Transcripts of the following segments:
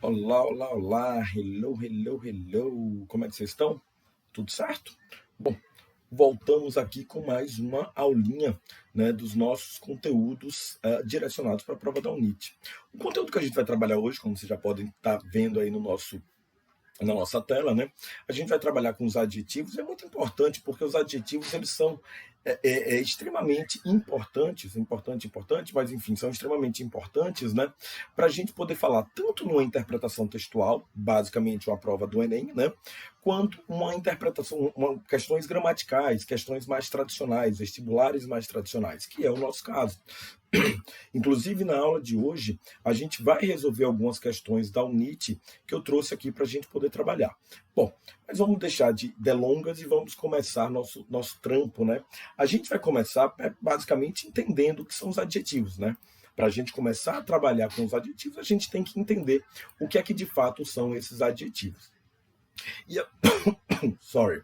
Olá, olá, olá, hello, hello, hello. Como é que vocês estão? Tudo certo? Bom, voltamos aqui com mais uma aulinha, né, dos nossos conteúdos direcionados para a prova da UNIT. O conteúdo que a gente vai trabalhar hoje, como vocês já podem estar vendo aí na nossa tela, né? A gente vai trabalhar com os adjetivos. É muito importante porque os adjetivos eles são extremamente importante, mas enfim, são extremamente importantes, né? Para a gente poder falar tanto numa interpretação textual, basicamente uma prova do Enem, né? Quanto uma interpretação, questões gramaticais, questões mais tradicionais, vestibulares mais tradicionais, que é o nosso caso. Inclusive, na aula de hoje, a gente vai resolver algumas questões da UNIT que eu trouxe aqui para a gente poder trabalhar. Bom, mas vamos deixar de delongas e vamos começar nosso trampo, né? A gente vai começar basicamente entendendo o que são os adjetivos, né? Para a gente começar a trabalhar com os adjetivos, a gente tem que entender o que é que de fato são esses adjetivos. E é... Sorry.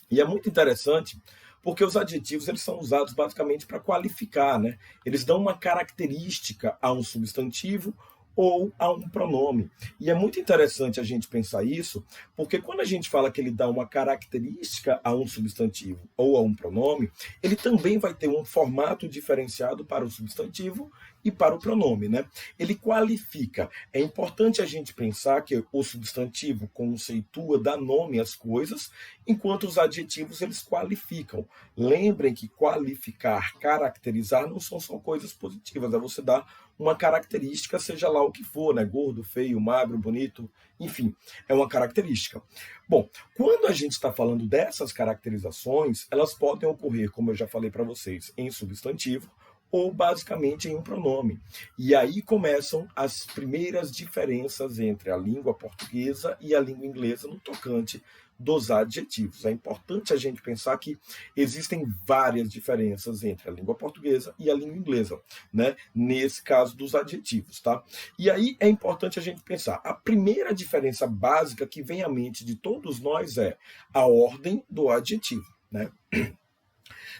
E é muito interessante porque os adjetivos eles são usados basicamente para qualificar, né? Eles dão uma característica a um substantivo ou a um pronome. E é muito interessante a gente pensar isso, porque quando a gente fala que ele dá uma característica a um substantivo ou a um pronome, ele também vai ter um formato diferenciado para o substantivo e para o pronome, né? Ele qualifica. É importante a gente pensar que o substantivo conceitua, dá nome às coisas, enquanto os adjetivos eles qualificam. Lembrem que qualificar, caracterizar não são só coisas positivas, é você dar uma característica, seja lá o que for, né? Gordo, feio, magro, bonito, enfim, é uma característica. Bom, quando a gente está falando dessas caracterizações, elas podem ocorrer, como eu já falei para vocês, em substantivo, ou basicamente em um pronome. E aí começam as primeiras diferenças entre a língua portuguesa e a língua inglesa no tocante dos adjetivos. É importante a gente pensar que existem várias diferenças entre a língua portuguesa e a língua inglesa, né? Nesse caso dos adjetivos, tá? E aí é importante a gente pensar. A primeira diferença básica que vem à mente de todos nós é a ordem do adjetivo, né?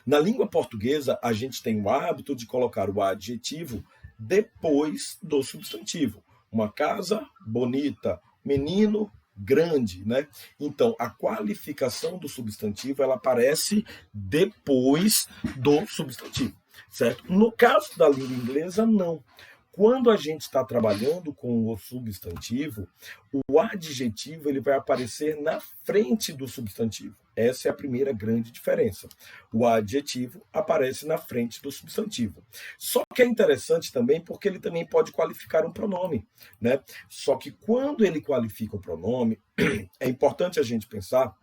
Na língua portuguesa, a gente tem o hábito de colocar o adjetivo depois do substantivo. Uma casa bonita, menino grande, né? Então, a qualificação do substantivo, ela aparece depois do substantivo, certo? No caso da língua inglesa, não. Quando a gente está trabalhando com o substantivo, o adjetivo ele vai aparecer na frente do substantivo. Essa é a primeira grande diferença. O adjetivo aparece na frente do substantivo. Só que é interessante também porque ele também pode qualificar um pronome, né? Só que quando ele qualifica o pronome, é importante a gente pensar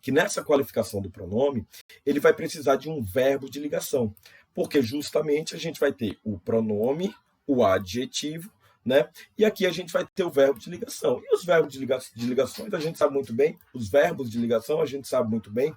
que nessa qualificação do pronome, ele vai precisar de um verbo de ligação, porque justamente a gente vai ter o pronome, o adjetivo, né? E aqui a gente vai ter o verbo de ligação. E os verbos de ligações, a gente sabe muito bem, os verbos de ligação, a gente sabe muito bem,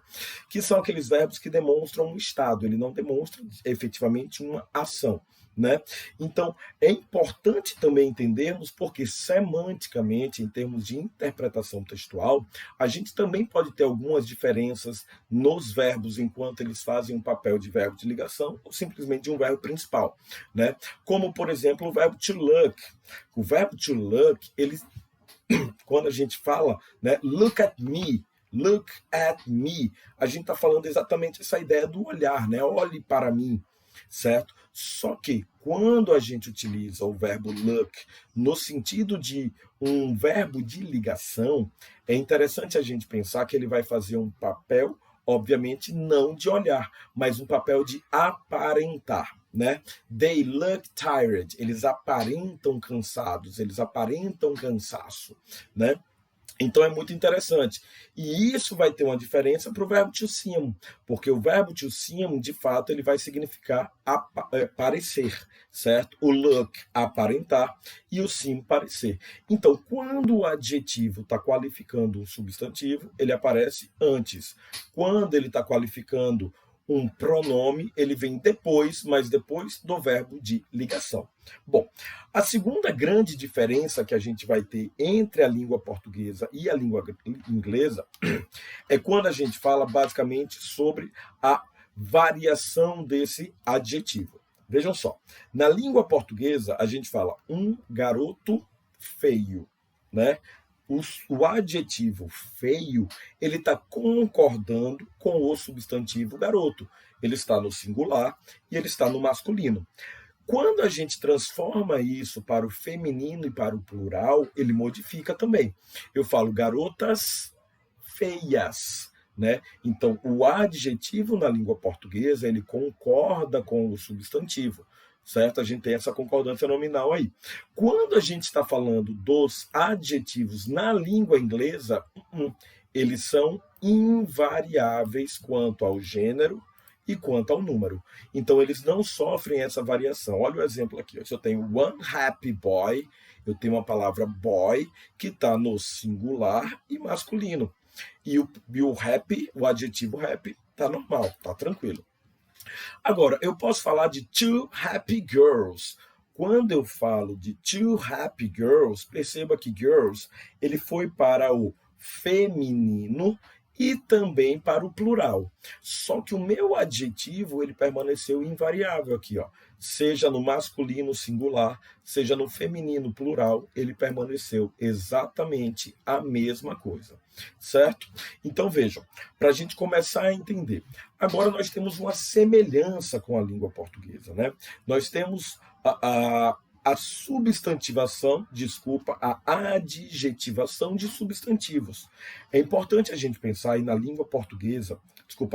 que são aqueles verbos que demonstram um estado, ele não demonstra efetivamente uma ação, né? Então, é importante também entendermos porque semanticamente, em termos de interpretação textual, a gente também pode ter algumas diferenças nos verbos enquanto eles fazem um papel de verbo de ligação ou simplesmente de um verbo principal, né? Como, por exemplo, o verbo to look. O verbo to look, ele, quando a gente fala, né, look at me, a gente está falando exatamente essa ideia do olhar, né? Olhe para mim, certo? Só que quando a gente utiliza o verbo look no sentido de um verbo de ligação, é interessante a gente pensar que ele vai fazer um papel, obviamente, não de olhar, mas um papel de aparentar, né? They look tired. Eles aparentam cansados, eles aparentam cansaço, né? Então é muito interessante. E isso vai ter uma diferença para o verbo to seem, porque o verbo to seem, de fato, ele vai significar parecer, certo? O look, aparentar, e o seem, parecer. Então, quando o adjetivo está qualificando um substantivo, ele aparece antes. Quando ele está qualificando um pronome, ele vem depois, mas depois do verbo de ligação. Bom, a segunda grande diferença que a gente vai ter entre a língua portuguesa e a língua inglesa é quando a gente fala basicamente sobre a variação desse adjetivo. Vejam só, na língua portuguesa a gente fala um garoto feio, né? O adjetivo feio, ele está concordando com o substantivo garoto. Ele está no singular e ele está no masculino. Quando a gente transforma isso para o feminino e para o plural, ele modifica também. Eu falo garotas feias, né? Então, o adjetivo na língua portuguesa, ele concorda com o substantivo, certo? A gente tem essa concordância nominal aí. Quando a gente está falando dos adjetivos na língua inglesa, eles são invariáveis quanto ao gênero e quanto ao número. Então, eles não sofrem essa variação. Olha o exemplo aqui. Se eu tenho one happy boy, eu tenho uma palavra boy que está no singular e masculino. E o happy, o adjetivo happy, está normal, está tranquilo. Agora, eu posso falar de two happy girls. Quando eu falo de two happy girls, perceba que girls, ele foi para o feminino e também para o plural. Só que o meu adjetivo, ele permaneceu invariável aqui, ó. Seja no masculino singular, seja no feminino plural, ele permaneceu exatamente a mesma coisa, certo? Então vejam, para a gente começar a entender. Agora nós temos uma semelhança com a língua portuguesa, né? Nós temos a substantivação, a adjetivação de substantivos. É importante a gente pensar aí na língua portuguesa,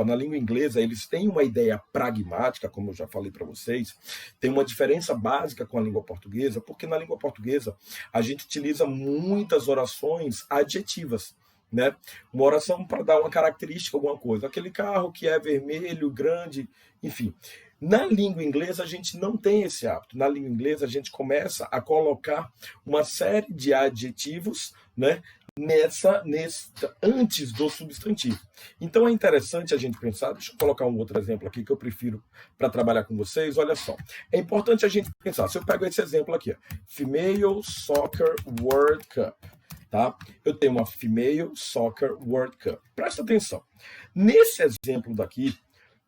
na língua inglesa, eles têm uma ideia pragmática, como eu já falei para vocês, tem uma diferença básica com a língua portuguesa, porque na língua portuguesa a gente utiliza muitas orações adjetivas, né? Uma oração para dar uma característica, alguma coisa. Aquele carro que é vermelho, grande, enfim. Na língua inglesa, a gente não tem esse hábito. Na língua inglesa, a gente começa a colocar uma série de adjetivos, né, antes do substantivo. Então, é interessante a gente pensar, deixa eu colocar um outro exemplo aqui que eu prefiro para trabalhar com vocês, olha só. É importante a gente pensar, se eu pego esse exemplo aqui, ó, Female Soccer World Cup, tá? Eu tenho uma Female Soccer World Cup. Presta atenção. Nesse exemplo daqui,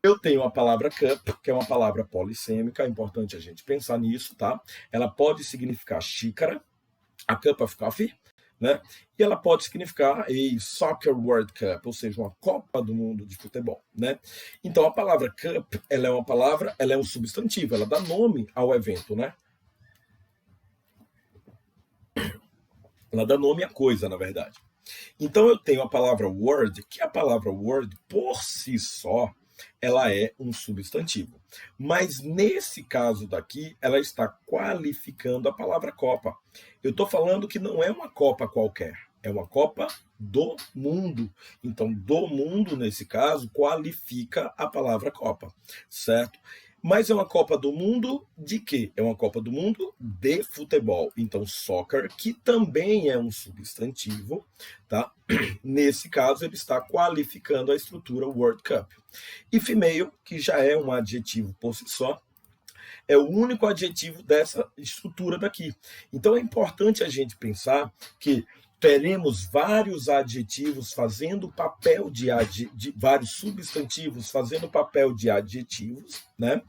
eu tenho a palavra cup, que é uma palavra polissêmica, é importante a gente pensar nisso, tá? Ela pode significar xícara, a cup of coffee, né? E ela pode significar a Soccer World Cup, ou seja, uma Copa do Mundo de futebol, né? Então a palavra cup, ela é um substantivo, ela dá nome ao evento, né? Ela dá nome à coisa, na verdade. Então eu tenho a palavra word, que a palavra word, por si só, ela é um substantivo. Mas nesse caso daqui, ela está qualificando a palavra Copa. Eu estou falando que não é uma Copa qualquer, é uma Copa do Mundo. Então, do mundo, nesse caso, qualifica a palavra Copa, certo? Mas é uma Copa do Mundo de quê? É uma Copa do Mundo de futebol. Então, soccer, que também é um substantivo, tá? Nesse caso, ele está qualificando a estrutura World Cup. E female, que já é um adjetivo por si só, é o único adjetivo dessa estrutura daqui. Então, é importante a gente pensar que teremos vários adjetivos fazendo papel de vários substantivos fazendo papel de adjetivos, né?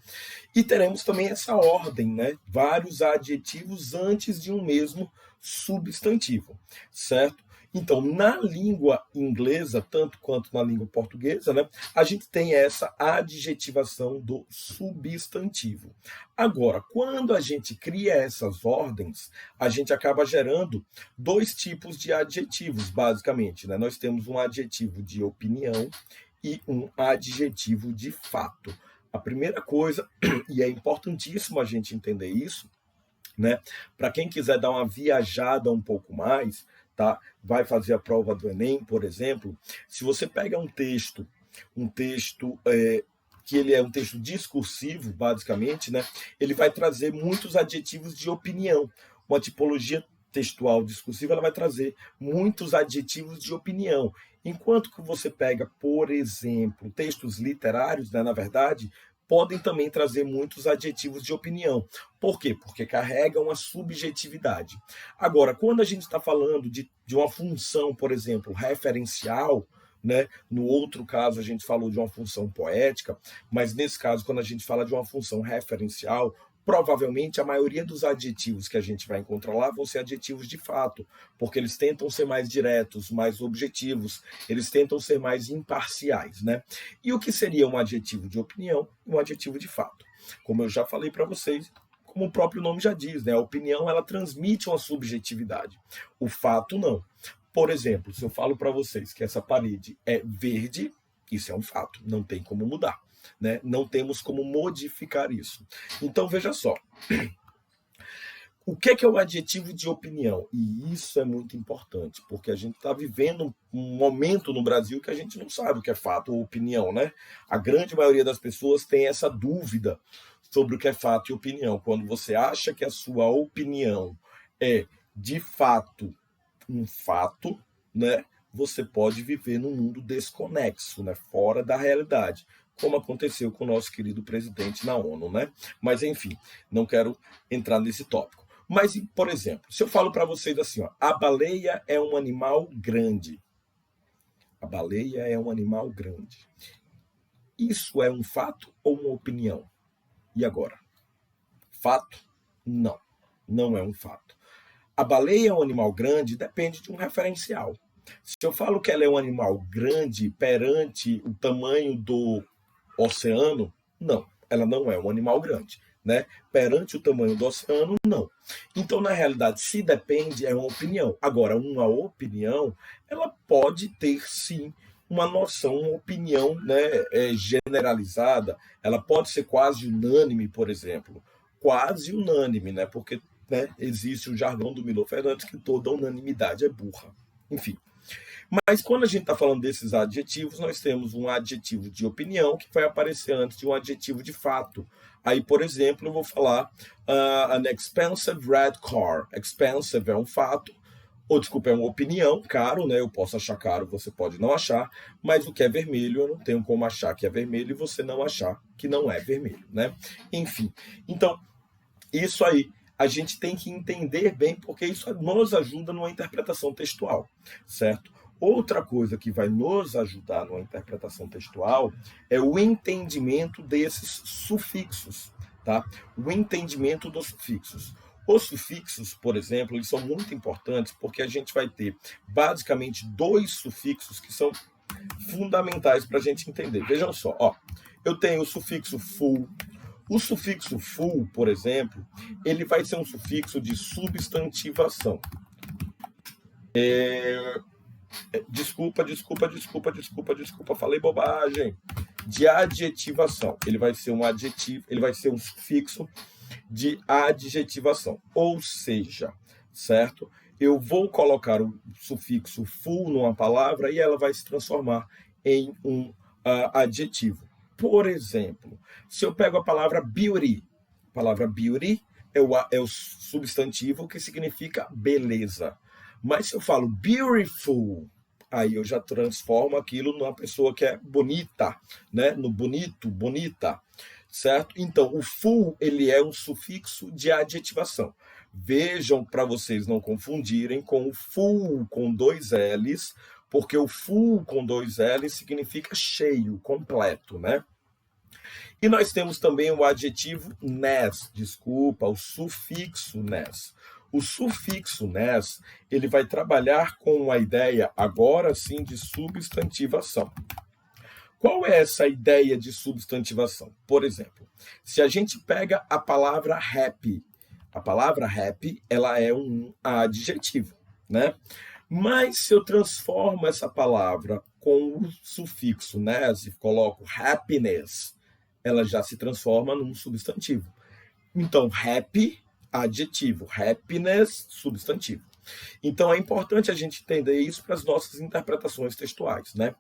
E teremos também essa ordem, né? Vários adjetivos antes de um mesmo substantivo, certo? Então, na língua inglesa, tanto quanto na língua portuguesa, né, a gente tem essa adjetivação do substantivo. Agora, quando a gente cria essas ordens, a gente acaba gerando dois tipos de adjetivos, basicamente, né? Nós temos um adjetivo de opinião e um adjetivo de fato. A primeira coisa, e é importantíssimo a gente entender isso, né? Para quem quiser dar uma viajada um pouco mais, tá? Vai fazer a prova do Enem, por exemplo, se você pega um texto que ele é um texto discursivo, basicamente, né? Ele vai trazer muitos adjetivos de opinião. Uma tipologia textual discursiva, ela vai trazer muitos adjetivos de opinião. Enquanto que você pega, por exemplo, textos literários, né, na verdade, podem também trazer muitos adjetivos de opinião. Por quê? Porque carregam uma subjetividade. Agora, quando a gente está falando de uma função, por exemplo, referencial, né? No outro caso, a gente falou de uma função poética, mas nesse caso, quando a gente fala de uma função referencial, provavelmente a maioria dos adjetivos que a gente vai encontrar lá vão ser adjetivos de fato, porque eles tentam ser mais diretos, mais objetivos, eles tentam ser mais imparciais, né? E o que seria um adjetivo de opinião e um adjetivo de fato? Como eu já falei para vocês, como o próprio nome já diz, né? A opinião ela transmite uma subjetividade, o fato não. Por exemplo, se eu falo para vocês que essa parede é verde, isso é um fato, não tem como mudar, né? Não temos como modificar isso. Então veja só, o que é o adjetivo de opinião? E isso é muito importante, porque a gente está vivendo um momento no Brasil que a gente não sabe o que é fato ou opinião, né? A grande maioria das pessoas tem essa dúvida sobre o que é fato e opinião. Quando você acha que a sua opinião é, de fato, um fato, né? Você pode viver num mundo desconexo, né? Fora da realidade, como aconteceu com o nosso querido presidente na ONU, né? Mas, enfim, não quero entrar nesse tópico. Mas, por exemplo, se eu falo para vocês assim, ó, a baleia é um animal grande. A baleia é um animal grande. Isso é um fato ou uma opinião? E agora? Fato? Não, não é um fato. A baleia é um animal grande depende de um referencial. Se eu falo que ela é um animal grande perante o tamanho do oceano, não, ela não é um animal grande. Né? Perante o tamanho do oceano, não. Então, na realidade, se depende, é uma opinião. Agora, uma opinião, ela pode ter, sim, uma noção, uma opinião, né, generalizada. Ela pode ser quase unânime, por exemplo. Quase unânime, né? Porque, né, existe o jargão do Milo Fernandes que toda unanimidade é burra. Enfim. Mas quando a gente está falando desses adjetivos, nós temos um adjetivo de opinião que vai aparecer antes de um adjetivo de fato. Aí, por exemplo, eu vou falar an expensive red car. Expensive é um fato, ou desculpa, é uma opinião, caro, né? Eu posso achar caro, você pode não achar, mas o que é vermelho, eu não tenho como achar que é vermelho e você não achar que não é vermelho, né? Enfim, então, isso aí a gente tem que entender bem, porque isso nos ajuda numa interpretação textual, certo? Outra coisa que vai nos ajudar numa interpretação textual é o entendimento desses sufixos, tá? O entendimento dos sufixos. Os sufixos, por exemplo, eles são muito importantes porque a gente vai ter basicamente dois sufixos que são fundamentais para a gente entender. Vejam só, ó, eu tenho o sufixo full. O sufixo full, por exemplo, ele vai ser um sufixo de substantivação. Desculpa, falei bobagem. De adjetivação. Ele vai ser um adjetivo, ele vai ser um sufixo de adjetivação. Ou seja, certo? Eu vou colocar o sufixo full numa palavra e ela vai se transformar em um adjetivo. Por exemplo, se eu pego a palavra beauty é o substantivo que significa beleza. Mas se eu falo beautiful, aí eu já transformo aquilo numa pessoa que é bonita, né? No bonito, bonita, certo? Então, o full, ele é um sufixo de adjetivação. Vejam para vocês não confundirem com o full com dois L's, porque o full com dois L's significa cheio, completo, né? E nós temos também o adjetivo ness, o sufixo ness. O sufixo ness, ele vai trabalhar com a ideia, agora sim, de substantivação. Qual é essa ideia de substantivação? Por exemplo, se a gente pega a palavra happy ela é um adjetivo, né? Mas se eu transformo essa palavra com o sufixo ness e coloco happiness, ela já se transforma num substantivo. Então, happy, adjetivo, happiness, substantivo. Então, é importante a gente entender isso para as nossas interpretações textuais, né?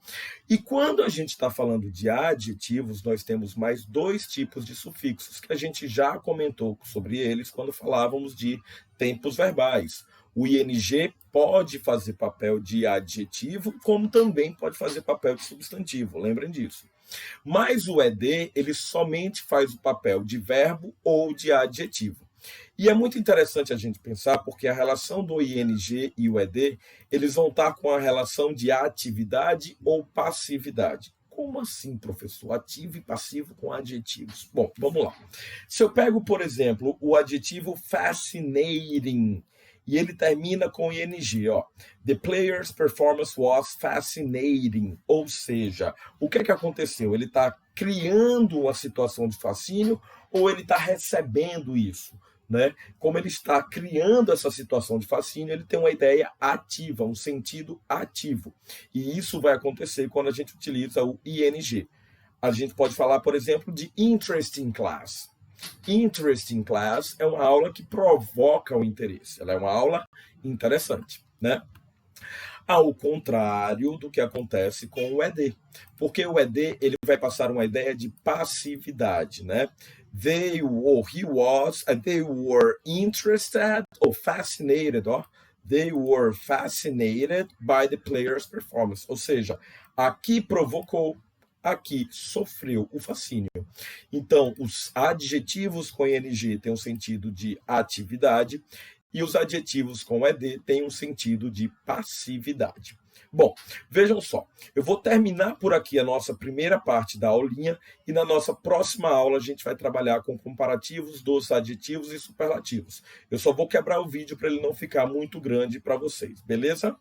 E quando a gente está falando de adjetivos, nós temos mais dois tipos de sufixos que a gente já comentou sobre eles quando falávamos de tempos verbais. O ing pode fazer papel de adjetivo, como também pode fazer papel de substantivo, lembrem disso. Mas o ed, ele somente faz o papel de verbo ou de adjetivo. E é muito interessante a gente pensar, porque a relação do ing e o ed, eles vão estar com a relação de atividade ou passividade. Como assim, professor? Ativo e passivo com adjetivos. Bom, vamos lá. Se eu pego, por exemplo, o adjetivo fascinating, e ele termina com ing, ó. The player's performance was fascinating. Ou seja, o que é que aconteceu? Ele está criando uma situação de fascínio ou ele está recebendo isso? Né? Como ele está criando essa situação de fascínio, ele tem uma ideia ativa, um sentido ativo. E isso vai acontecer quando a gente utiliza o ing. A gente pode falar, por exemplo, de interesting class. Interesting class é uma aula que provoca o interesse. Ela é uma aula interessante, né? Ao contrário do que acontece com o ED. Porque o ED ele vai passar uma ideia de passividade, né? They were interested or fascinated, ó. They were fascinated by the player's performance. Ou seja, aqui provocou, aqui sofreu o fascínio. Então, os adjetivos com ing têm um sentido de atividade e os adjetivos com ed têm um sentido de passividade. Bom, vejam só, eu vou terminar por aqui a nossa primeira parte da aulinha e na nossa próxima aula a gente vai trabalhar com comparativos dos adjetivos e superlativos. Eu só vou quebrar o vídeo para ele não ficar muito grande para vocês, beleza?